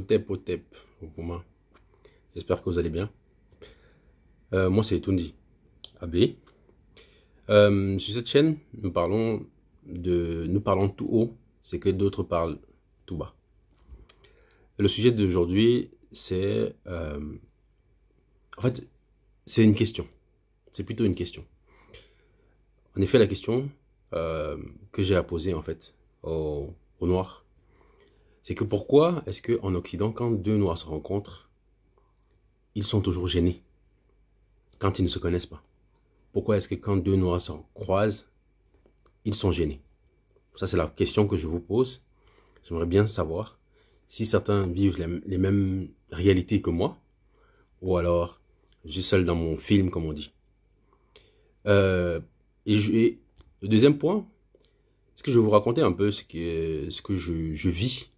Otep, Ovouma. J'espère que vous allez bien. Moi, c'est Tundi AB. Sur cette chaîne, nous parlons tout haut, c'est que d'autres parlent tout bas. Le sujet d'aujourd'hui, c'est en fait, c'est une question. C'est plutôt une question. En effet, la question que j'ai à poser en fait aux Noirs, c'est que pourquoi est-ce qu'en Occident, quand deux Noirs se rencontrent, ils sont toujours gênés quand ils ne se connaissent pas? Pourquoi est-ce que quand deux Noirs se croisent, ils sont gênés? Ça, c'est la question que je vous pose. J'aimerais bien savoir si certains vivent les mêmes réalités que moi, ou alors je suis seul dans mon film, comme on dit. Et le deuxième point, c'est que je vais vous raconter un peu ce que je vis,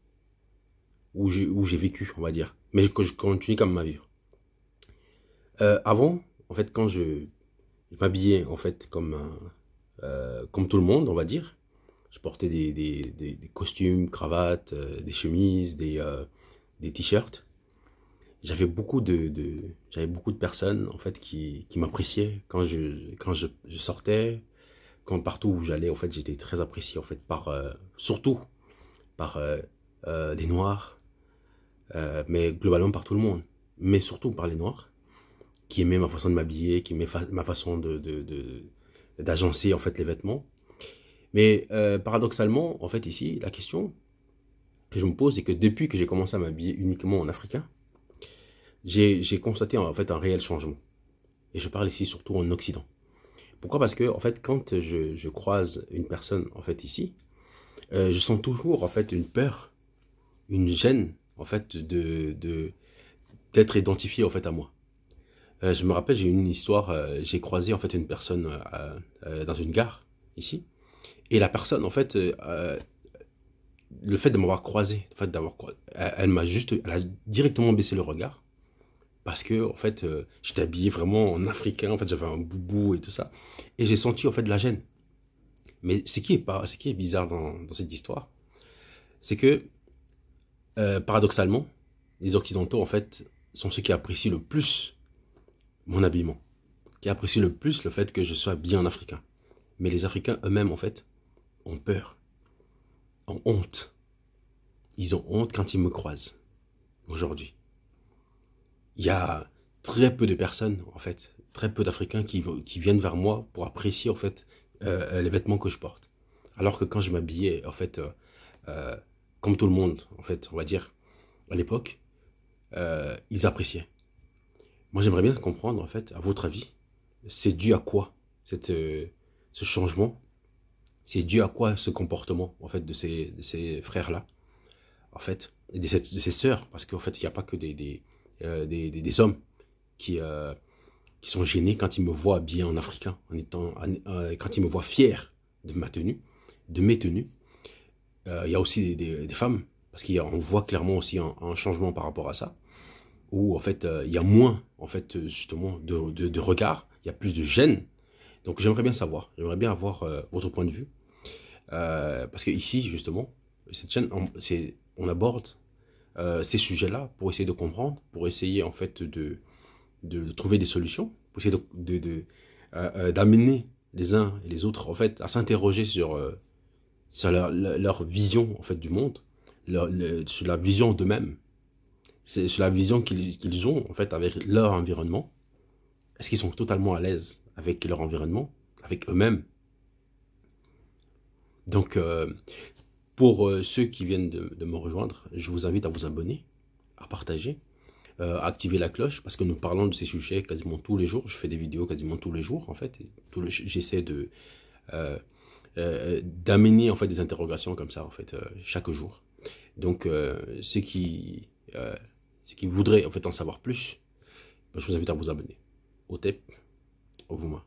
où j'ai vécu, on va dire, mais que je continue quand même à vivre. Avant, en fait, quand je m'habillais en fait comme tout le monde, on va dire. Je portais des costumes, cravates, des chemises, des t-shirts. J'avais beaucoup j'avais beaucoup de personnes en fait qui m'appréciaient quand je sortais, quand partout où j'allais en fait j'étais très apprécié en fait par surtout par les Noirs, mais globalement par tout le monde, mais surtout par les Noirs qui aimaient ma façon de m'habiller, qui aimaient ma façon d'agencer en fait les vêtements. Mais paradoxalement, en fait, ici, la question que je me pose, c'est que depuis que j'ai commencé à m'habiller uniquement en africain, j'ai constaté en fait un réel changement. Et je parle ici surtout en Occident. Pourquoi? Parce que en fait, quand je croise une personne en fait ici, je sens toujours en fait une peur, une gêne en fait d'être identifié en fait à moi. Je me rappelle, j'ai eu une histoire, j'ai croisé en fait une personne dans une gare ici. Et la personne, en fait, le fait de m'avoir croisé, en fait, elle a directement baissé le regard. Parce que, en fait, j'étais habillé vraiment en africain, en fait, j'avais un boubou et tout ça. Et j'ai senti, en fait, de la gêne. Mais ce qui est bizarre dans cette histoire, c'est que, paradoxalement, les Occidentaux, en fait, sont ceux qui apprécient le plus mon habillement. Qui apprécient le plus le fait que je sois bien en africain. Mais les Africains eux-mêmes, en fait, ont peur, ont honte. Ils ont honte quand ils me croisent, aujourd'hui. Il y a très peu de personnes, en fait, très peu d'Africains qui viennent vers moi pour apprécier, en fait, les vêtements que je porte. Alors que quand je m'habillais, en fait, euh, comme tout le monde, en fait, on va dire, à l'époque, ils appréciaient. Moi, j'aimerais bien comprendre, en fait, à votre avis, c'est dû à quoi ce changement? C'est dû à quoi ce comportement, en fait, de ces frères-là, en fait, et de ces sœurs, parce qu'en fait, il n'y a pas que des hommes qui sont gênés quand ils me voient habillé en africain, quand ils me voient fier de ma tenue, de mes tenues. Il y a aussi des femmes, parce qu'on voit clairement aussi un changement par rapport à ça, où en fait, il y a moins, en fait, justement, de regard, il y a plus de gêne. Donc j'aimerais bien savoir, j'aimerais bien avoir votre point de vue, parce que ici, justement, cette chaîne, on aborde ces sujets-là pour essayer de comprendre, pour essayer en fait de trouver des solutions, pour essayer d'amener les uns et les autres en fait à s'interroger sur leur vision en fait du monde, sur la vision d'eux-mêmes, sur la vision qu'ils ont en fait avec leur environnement. Est-ce qu'ils sont totalement à l'aise avec leur environnement, avec eux-mêmes? Donc, pour ceux qui viennent de me rejoindre, je vous invite à vous abonner, à partager, à activer la cloche, parce que nous parlons de ces sujets quasiment tous les jours. Je fais des vidéos quasiment tous les jours, en fait. J'essaie d'amener en fait des interrogations comme ça, en fait, chaque jour. Donc, ceux qui voudraient en fait en savoir plus, ben, je vous invite à vous abonner. Otep, Ovouma.